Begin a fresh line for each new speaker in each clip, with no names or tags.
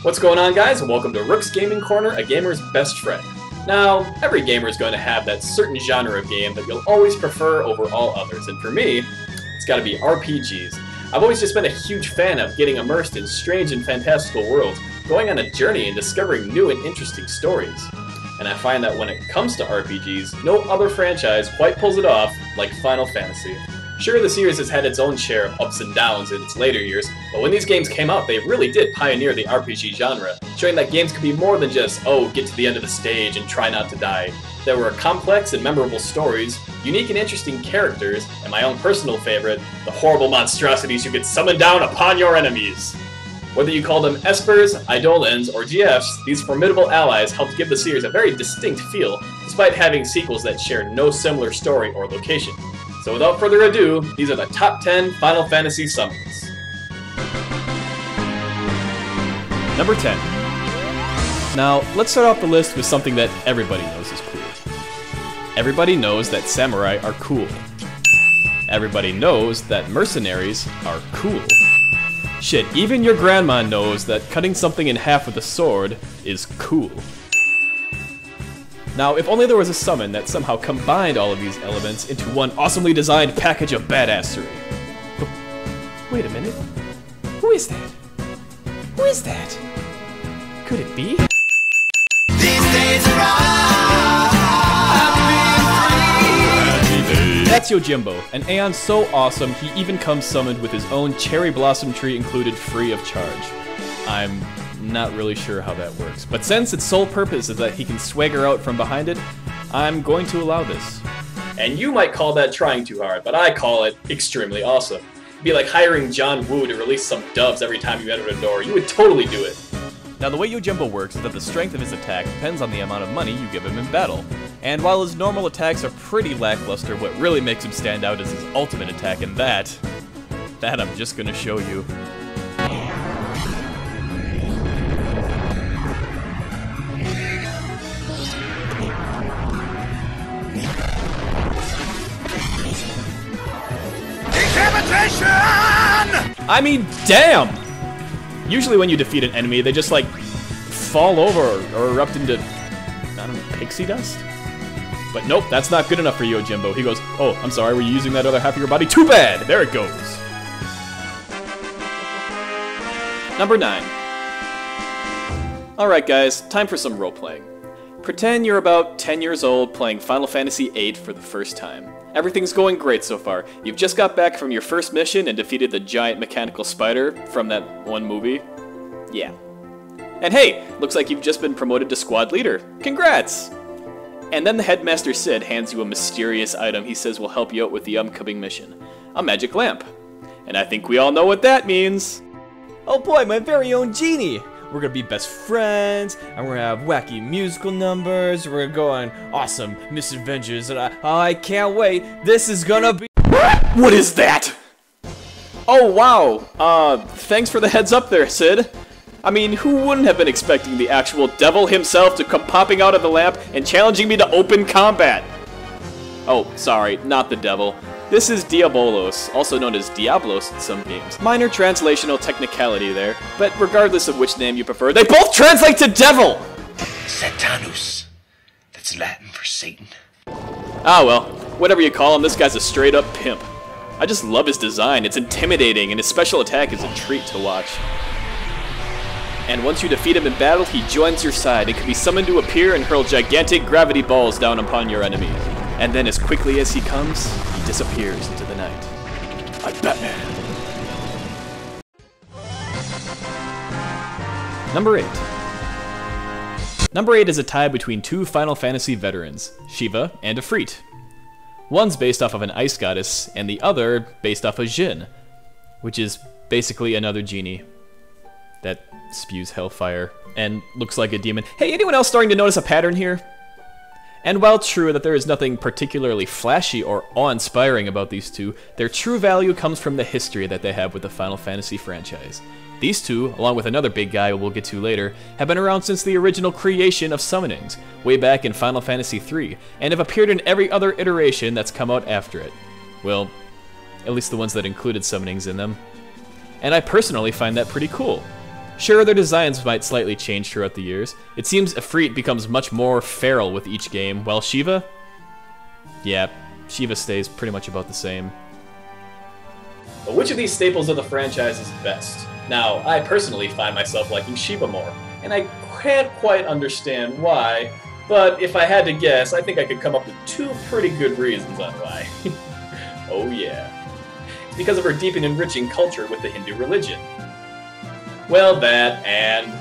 What's going on, guys, and welcome to Rook's Gaming Corner, a gamer's best friend. Now, every gamer is going to have that certain genre of game that you'll always prefer over all others, and for me, it's gotta be RPGs. I've always just been a huge fan of getting immersed in strange and fantastical worlds, going on a journey and discovering new and interesting stories. And I find that when it comes to RPGs, no other franchise quite pulls it off like Final Fantasy. Sure, the series has had its own share of ups and downs in its later years, but when these games came out, they really did pioneer the RPG genre, showing that games could be more than just, oh, get to the end of the stage and try not to die. There were complex and memorable stories, unique and interesting characters, and my own personal favorite, the horrible monstrosities you could summon down upon your enemies. Whether you call them Espers, Eidolons, or GFs, these formidable allies helped give the series a very distinct feel, despite having sequels that shared no similar story or location. So without further ado, these are the top 10 Final Fantasy summons.
Number 10. Now, let's start off the list with something that everybody knows is cool. Everybody knows that samurai are cool. Everybody knows that mercenaries are cool. Shit, even your grandma knows that cutting something in half with a sword is cool. Now, if only there was a summon that somehow combined all of these elements into one awesomely designed package of badassery. Wait a minute. Who is that? Who is that? Could it be? These days are That's Yojimbo, an Aeon so awesome he even comes summoned with his own cherry blossom tree included free of charge. I'm not really sure how that works, but since its sole purpose is that he can swagger out from behind it, I'm going to allow this.
And you might call that trying too hard, but I call it extremely awesome. It'd be like hiring John Woo to release some doves every time you enter a door. You would totally do it.
Now the way Yojimbo works is that the strength of his attack depends on the amount of money you give him in battle. And while his normal attacks are pretty lackluster, what really makes him stand out is his ultimate attack, and that I'm just gonna show you. I mean, damn! Usually when you defeat an enemy, they just like fall over or erupt into, I don't know, pixie dust? But nope, that's not good enough for Yojimbo. He goes, oh, I'm sorry, were you using that other half of your body? Too bad! There it goes. Number 9. Alright guys, time for some role-playing. Pretend you're about 10 years old playing Final Fantasy VIII for the first time. Everything's going great so far. You've just got back from your first mission and defeated the giant mechanical spider from that one movie. Yeah. And hey, looks like you've just been promoted to squad leader. Congrats! And then the headmaster Cid hands you a mysterious item he says will help you out with the upcoming mission. A magic lamp. And I think we all know what that means.
Oh boy, my very own genie! We're gonna be best friends, and we're gonna have wacky musical numbers, we're gonna go on awesome misadventures, and I can't wait. This is gonna be—
What is that? Oh wow, thanks for the heads up there, Cid. I mean, who wouldn't have been expecting the actual devil himself to come popping out of the lamp and challenging me to open combat? Oh, sorry, not the devil. This is Diabolos, also known as Diablos in some games. Minor translational technicality there, but regardless of which name you prefer, they both translate to devil!
Satanus. That's Latin for Satan.
Ah well, whatever you call him, this guy's a straight up pimp. I just love his design, it's intimidating, and his special attack is a treat to watch. And once you defeat him in battle, he joins your side and can be summoned to appear and hurl gigantic gravity balls down upon your enemy. And then as quickly as he comes, he disappears into the night. Like Batman. Number 8. Number 8 is a tie between two Final Fantasy veterans, Shiva and Ifrit. One's based off of an ice goddess, and the other based off of Jin, which is basically another genie that spews hellfire and looks like a demon. Hey, anyone else starting to notice a pattern here? And while true that there is nothing particularly flashy or awe-inspiring about these two, their true value comes from the history that they have with the Final Fantasy franchise. These two, along with another big guy we'll get to later, have been around since the original creation of summonings, way back in Final Fantasy III, and have appeared in every other iteration that's come out after it. Well, at least the ones that included summonings in them. And I personally find that pretty cool. Sure, their designs might slightly change throughout the years. It seems Ifrit becomes much more feral with each game, while Shiva? Yeah, Shiva stays pretty much about the same.
But which of these staples of the franchise is best? Now, I personally find myself liking Shiva more, and I can't quite understand why, but if I had to guess, I think I could come up with 2 pretty good reasons on why. Oh yeah. It's because of her deep and enriching culture with the Hindu religion. Well, that, and...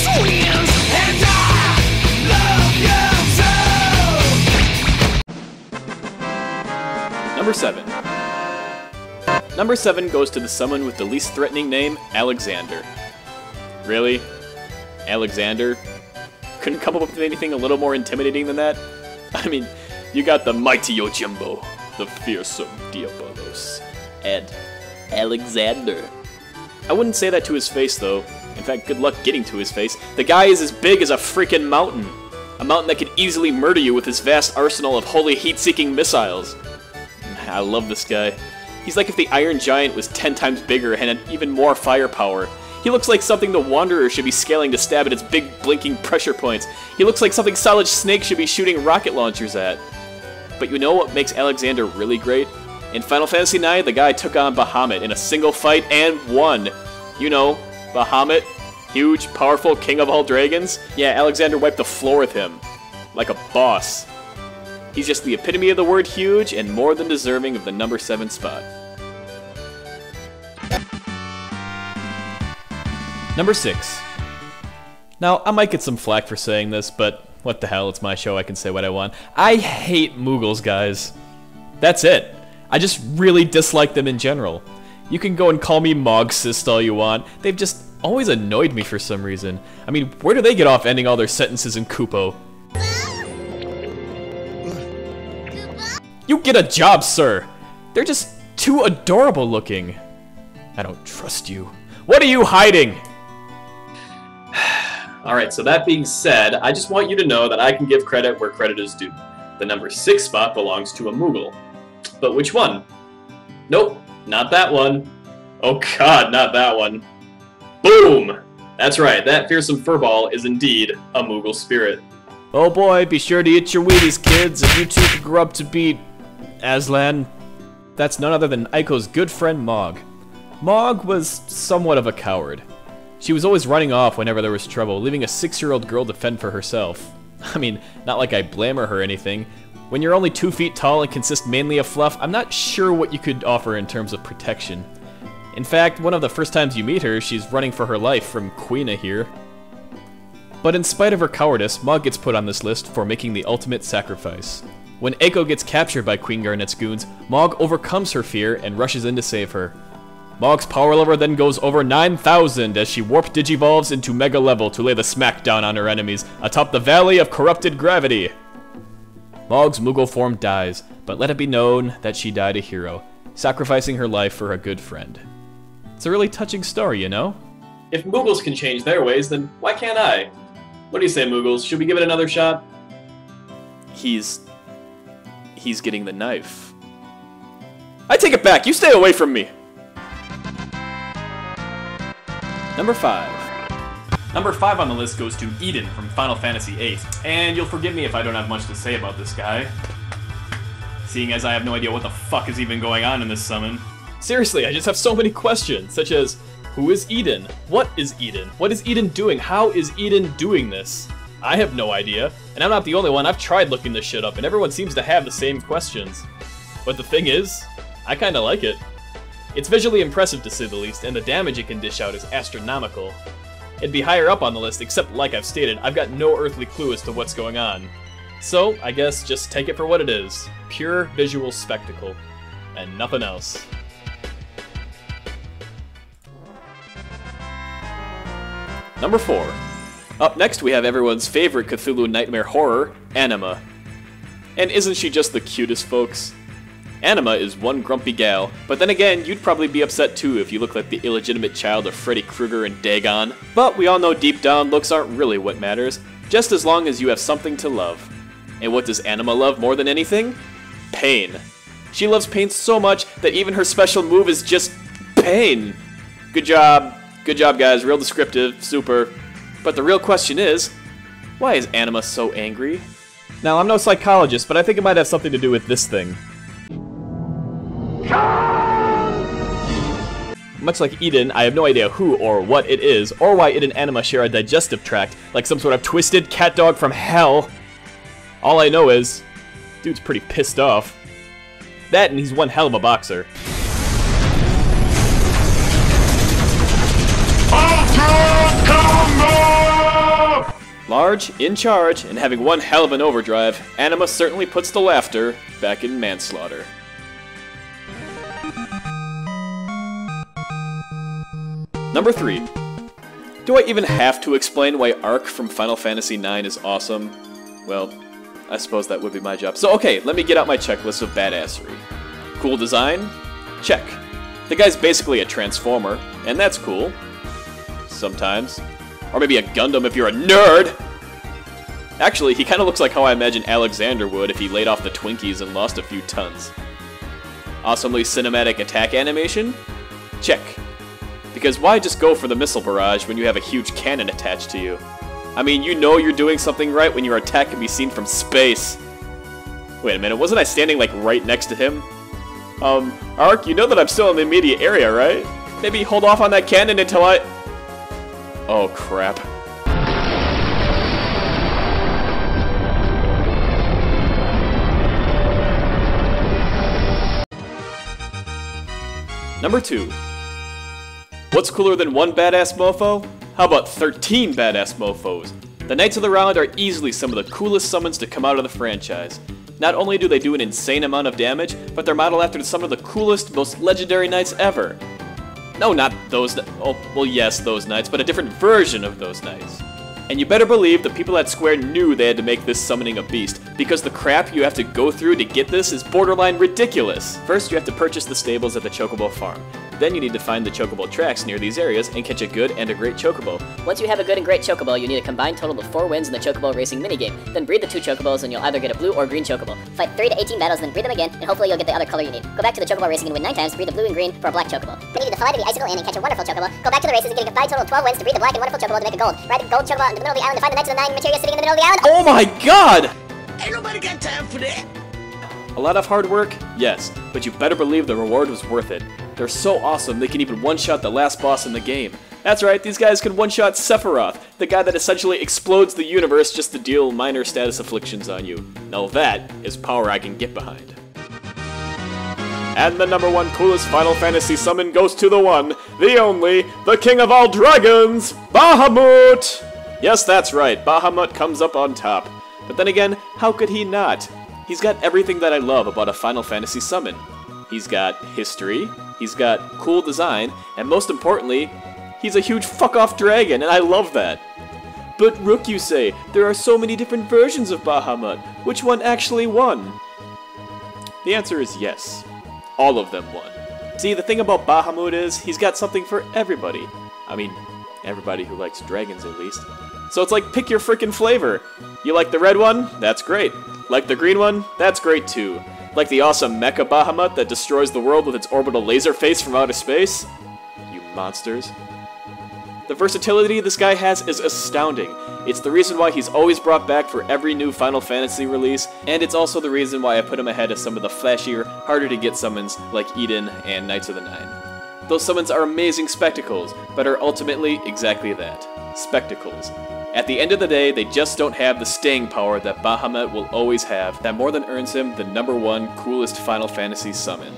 Twins, and I love you so.
Number 7. Number 7 goes to the summon with the least threatening name, Alexander. Really? Alexander? Couldn't come up with anything a little more intimidating than that? I mean, you got the mighty Yojimbo, the fearsome Diabolos, and Alexander. I wouldn't say that to his face, though. In fact, good luck getting to his face. The guy is as big as a freaking mountain. A mountain that could easily murder you with his vast arsenal of holy heat-seeking missiles. I love this guy. He's like if the Iron Giant was 10 times bigger and had even more firepower. He looks like something the Wanderer should be scaling to stab at its big blinking pressure points. He looks like something Solid Snake should be shooting rocket launchers at. But you know what makes Alexander really great? In Final Fantasy IX, the guy took on Bahamut in a single fight and won. You know, Bahamut, huge, powerful king of all dragons. Yeah, Alexander wiped the floor with him. Like a boss. He's just the epitome of the word huge and more than deserving of the number 7 spot. Number 6. Now, I might get some flack for saying this, but what the hell, it's my show, I can say what I want. I hate Moogles, guys. That's it. I just really dislike them in general. You can go and call me Mogsist all you want. They've just always annoyed me for some reason. I mean, where do they get off ending all their sentences in Kupo? You get a job, sir! They're just too adorable looking. I don't trust you. What are you hiding?
Alright, so that being said, I just want you to know that I can give credit where credit is due. The number 6 spot belongs to a Moogle. But which one? Nope, not that one. Oh god, not that one. Boom! That's right, that fearsome furball is indeed a Moogle spirit.
Oh boy, be sure to eat your Wheaties, kids, if you two could grow up to be... Aslan. That's none other than Aiko's good friend Mog. Mog was somewhat of a coward. She was always running off whenever there was trouble, leaving a 6-year-old girl to fend for herself. I mean, not like I blame her or anything. When you're only 2 feet tall and consist mainly of fluff, I'm not sure what you could offer in terms of protection. In fact, one of the first times you meet her, she's running for her life from Quina here. But in spite of her cowardice, Mog gets put on this list for making the ultimate sacrifice. When Aiko gets captured by Queen Garnet's goons, Mog overcomes her fear and rushes in to save her. Mog's power level then goes over 9,000 as she warp digivolves into Mega Level to lay the smackdown on her enemies atop the Valley of Corrupted Gravity. Mog's Moogle form dies, but let it be known that she died a hero, sacrificing her life for a good friend. It's a really touching story, you know?
If Moogles can change their ways, then why can't I? What do you say, Moogles? Should we give it another shot?
He's getting the knife. I take it back! You stay away from me! Number 5. Number 5 on the list goes to Eden from Final Fantasy VIII. And you'll forgive me if I don't have much to say about this guy, seeing as I have no idea what the fuck is even going on in this summon. Seriously, I just have so many questions, such as, who is Eden? What is Eden? What is Eden doing? How is Eden doing this? I have no idea, and I'm not the only one. I've tried looking this shit up, and everyone seems to have the same questions. But the thing is, I kinda like it. It's visually impressive to say the least, and the damage it can dish out is astronomical. It'd be higher up on the list, except like I've stated, I've got no earthly clue as to what's going on. So, I guess just take it for what it is. Pure visual spectacle. And nothing else. Number 4. Up next we have everyone's favorite Cthulhu Nightmare horror, Anima. And isn't she just the cutest, folks? Anima is one grumpy gal, but then again, you'd probably be upset too if you look like the illegitimate child of Freddy Krueger and Dagon. But we all know deep down, looks aren't really what matters, just as long as you have something to love. And what does Anima love more than anything? Pain. She loves pain so much that even her special move is just pain. Good job. Good job, guys. Real descriptive. Super. But the real question is, why is Anima so angry? Now, I'm no psychologist, but I think it might have something to do with this thing. Much like Eden, I have no idea who or what it is, or why it and Anima share a digestive tract, like some sort of twisted cat dog from hell. All I know is, dude's pretty pissed off. That and he's one hell of a boxer. Large, in charge, and having one hell of an overdrive, Anima certainly puts the laughter back in manslaughter. Number 3. Do I even have to explain why Ark from Final Fantasy IX is awesome? Well, I suppose that would be my job. So okay, let me get out my checklist of badassery. Cool design? Check. The guy's basically a transformer, and that's cool. Sometimes. Or maybe a Gundam if you're a nerd! Actually, he kinda looks like how I imagine Alexander would if he laid off the Twinkies and lost a few tons. Awesomely cinematic attack animation? Check. Because why just go for the missile barrage when you have a huge cannon attached to you? I mean, you know you're doing something right when your attack can be seen from space. Wait a minute, wasn't I standing like right next to him? Ark, you know that I'm still in the immediate area, right? Maybe hold off on that cannon until I... Oh, crap. Number 2. What's cooler than one badass mofo? How about 13 badass mofos? The Knights of the Round are easily some of the coolest summons to come out of the franchise. Not only do they do an insane amount of damage, but they're modeled after some of the coolest, most legendary knights ever. No, not those, oh, well yes, those knights, but a different version of those knights. And you better believe the people at Square knew they had to make this summoning a beast, because the crap you have to go through to get this is borderline ridiculous. First, you have to purchase the stables at the Chocobo farm. Then you need to find the Chocobo tracks near these areas and catch a good and a great Chocobo.
Once you have a good and great Chocobo, you need a combined total of 4 wins in the Chocobo racing minigame. Then breed the 2 Chocobos and you'll either get a blue or green Chocobo. Fight 3 to 18 battles, then breed them again, and hopefully you'll get the other color you need. Go back to the Chocobo racing and win 9 times, breed the blue and green for a black Chocobo. Then you need to fly to the Icicle Inn and catch a wonderful Chocobo. Go back to the races and get a combined total of 12 wins to breed the black and wonderful Chocobo to make a gold. Ride the gold Chocobo into the middle of the island to find the Knights of the Nine materia sitting in the middle of the island.
Oh my god!
Ain't nobody got time for that.
A lot of hard work? Yes, but you better believe the reward was worth it. They're so awesome they can even one-shot the last boss in the game. That's right, these guys can one-shot Sephiroth, the guy that essentially explodes the universe just to deal minor status afflictions on you. Now that is power I can get behind. And the number 1 coolest Final Fantasy summon goes to the one, the only, the king of all dragons, Bahamut! Yes, that's right, Bahamut comes up on top. But then again, how could he not? He's got everything that I love about a Final Fantasy summon. He's got history, he's got cool design, and most importantly, he's a huge fuck-off dragon, and I love that. But Rook, you say, there are so many different versions of Bahamut. Which one actually won? The answer is yes. All of them won. See, the thing about Bahamut is, he's got something for everybody. I mean, everybody who likes dragons at least. So it's like, pick your frickin' flavor. You like the red one? That's great. Like the green one? That's great too. Like the awesome Mecha Bahamut that destroys the world with its orbital laser face from outer space? You monsters. The versatility this guy has is astounding. It's the reason why he's always brought back for every new Final Fantasy release, and it's also the reason why I put him ahead of some of the flashier, harder to get summons like Eden and Knights of the Nine. Those summons are amazing spectacles, but are ultimately exactly that, spectacles. At the end of the day, they just don't have the staying power that Bahamut will always have, that more than earns him the number 1 coolest Final Fantasy summon.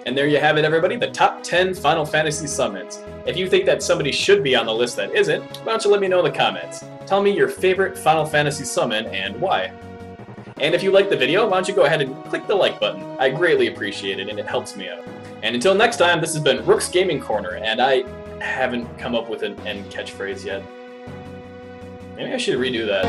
And there you have it, everybody, the top 10 Final Fantasy summons. If you think that somebody should be on the list that isn't, why don't you let me know in the comments. Tell me your favorite Final Fantasy summon and why. And if you liked the video, why don't you go ahead and click the like button. I greatly appreciate it and it helps me out. And until next time, this has been Rook's Gaming Corner, and I haven't come up with an end catchphrase yet. Maybe I should redo that.